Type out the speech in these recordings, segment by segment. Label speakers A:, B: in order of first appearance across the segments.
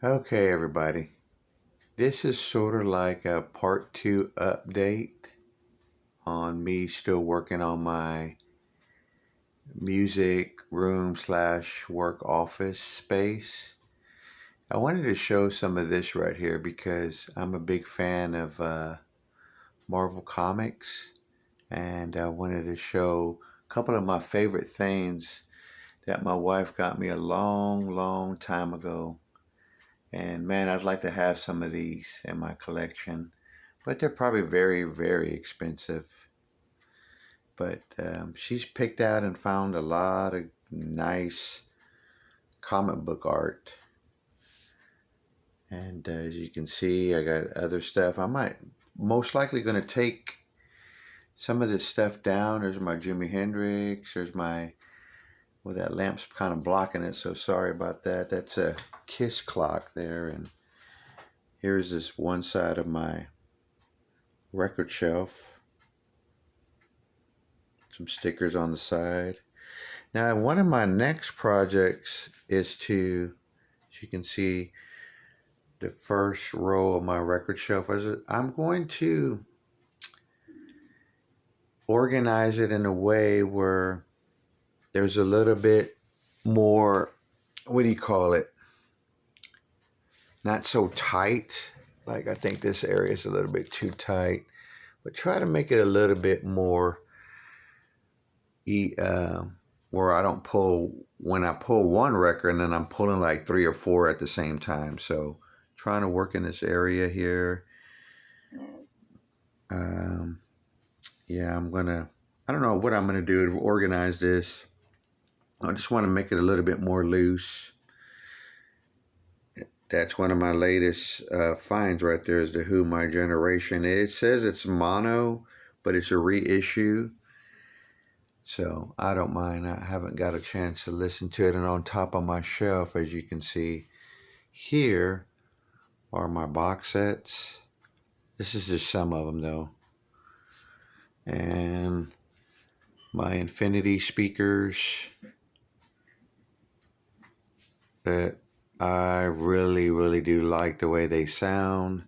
A: Okay, everybody. This is sort of like a part two update on me still working on my music room slash work office space. I wanted to show some of this right here because I'm a big fan of Marvel Comics, and I wanted to show a couple of my favorite things that my wife got me a long time ago. And man, I'd like to have some of these in my collection, but they're probably very expensive. But she's picked out and found a lot of nice comic book art. And as you can see, I got other stuff. I might most likely going to take some of this stuff down. There's my Jimi Hendrix. There's my, well, that lamp's kind of blocking it, so sorry about that. That's a Kiss clock there. And here's this one side of my record shelf. Some stickers on the side. Now, one of my next projects is to, as you can see, the first row of my record shelf. I'm going to organize it in a way where there's a little bit more, what do you call it? Not so tight. Like, I think this area is a little bit too tight, but try to make it a little bit more where I don't pull, when I pull one record and then I'm pulling like 3 or 4 at the same time. So trying to work in this area here. Yeah, I don't know what I'm gonna do to organize this. I just want to make it a little bit more loose. That's one of my latest finds right there, is the Who My Generation. It says it's mono, but it's a reissue. So I don't mind. I haven't got a chance to listen to it. And on top of my shelf, as you can see here, are my box sets. This is just some of them though. And my Infinity speakers that I really do like the way they sound.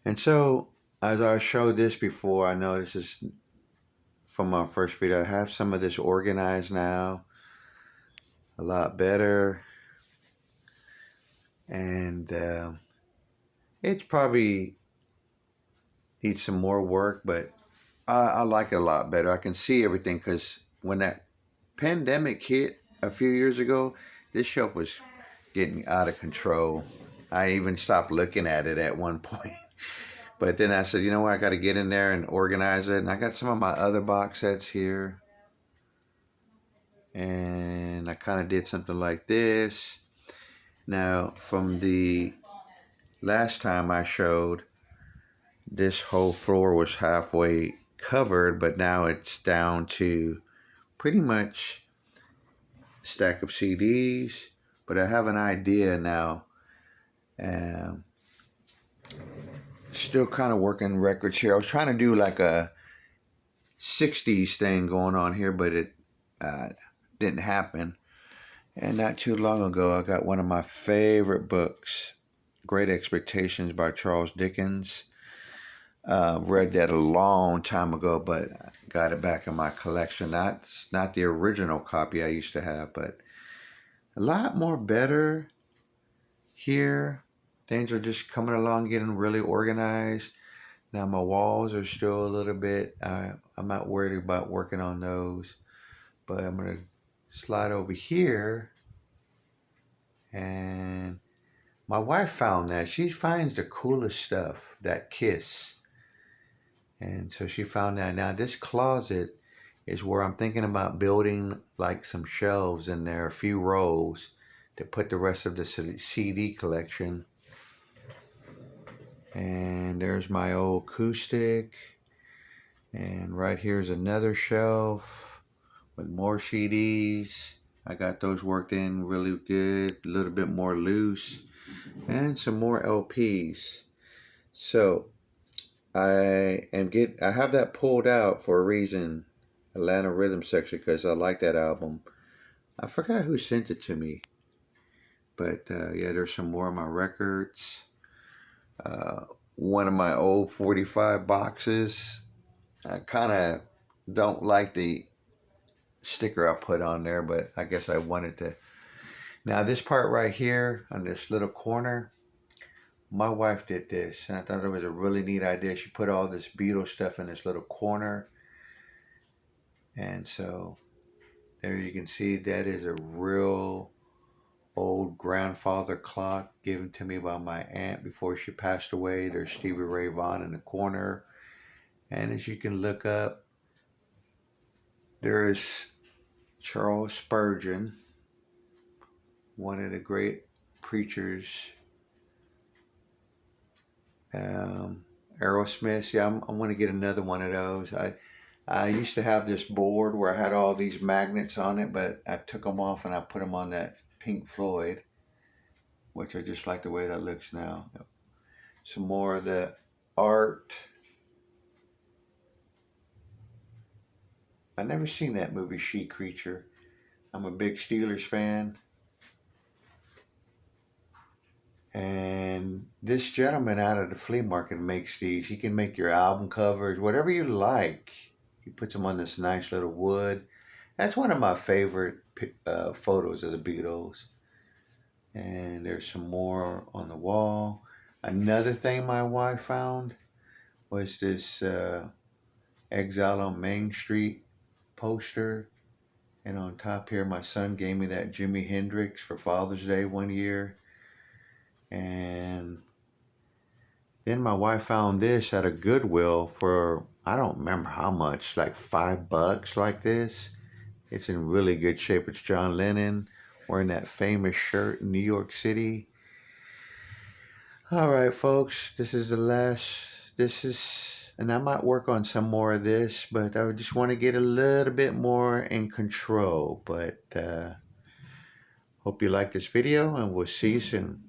A: And so, as I showed this before, I know this is from my first video. I have some of this organized now, a lot better. And it's probably needs some more work, but I like it a lot better. I can see everything, because when that pandemic hit a few years ago, this shelf was getting out of control. I even stopped looking at it at one point. But then I said, you know what, I got to get in there and organize it. And I got some of my other box sets here. And I kind of did something like this. Now, from the last time I showed, this whole floor was halfway covered, but now it's down to pretty much a stack of CDs. But I have an idea now. Still kind of working records here. I was trying to do like a 60s thing going on here, but it didn't happen. And not too long ago, I got one of my favorite books, Great Expectations by Charles Dickens. Read that a long time ago, but I got it back in my collection. That's not the original copy I used to have, but a lot more better here. Things are just coming along, getting really organized. Now my walls are still a little bit, I'm not worried about working on those, but I'm going to slide over here. And my wife found that. She finds the coolest stuff, that Kiss. And so she found that. Now this closet is where I'm thinking about building like some shelves in there, a few rows, to put the rest of the CD collection. And there's my old acoustic. And right here's another shelf with more CDs. I got those worked in really good, a little bit more loose, and some more LPs. So I have that pulled out for a reason, Atlanta Rhythm Section, because I like that album. I forgot who sent it to me, But yeah, there's some more of my records. One of my old 45 boxes. I kind of don't like the sticker I put on there, but I guess I wanted to. Now this part right here on this little corner, my wife did this, and I thought it was a really neat idea. She put all this Beatles stuff in this little corner, and so there you can see that is a real old grandfather clock given to me by my aunt before she passed away. There's Stevie Ray Vaughan in the corner, and as you can look up, there is Charles Spurgeon, one of the great preachers. Aerosmith. Yeah, I want to get another one of those. I used to have this board where I had all these magnets on it, but I took them off and I put them on that Pink Floyd, which I just like the way that looks now. Some more of the art. I never seen that movie, She Creature. I'm a big Steelers fan. And this gentleman out of the flea market makes these. He can make your album covers, whatever you like. He puts them on this nice little wood. That's one of my favorite photos of the Beatles. And there's some more on the wall. Another thing my wife found was this Exile on Main Street poster. And on top here, my son gave me that Jimi Hendrix for Father's Day one year. And then my wife found this at a Goodwill for, I don't remember how much, like $5 like this. It's in really good shape. It's John Lennon wearing that famous shirt in New York City. All right, folks, this is the last. And I might work on some more of this, but I just want to get a little bit more in control. But hope you like this video, and we'll see you soon.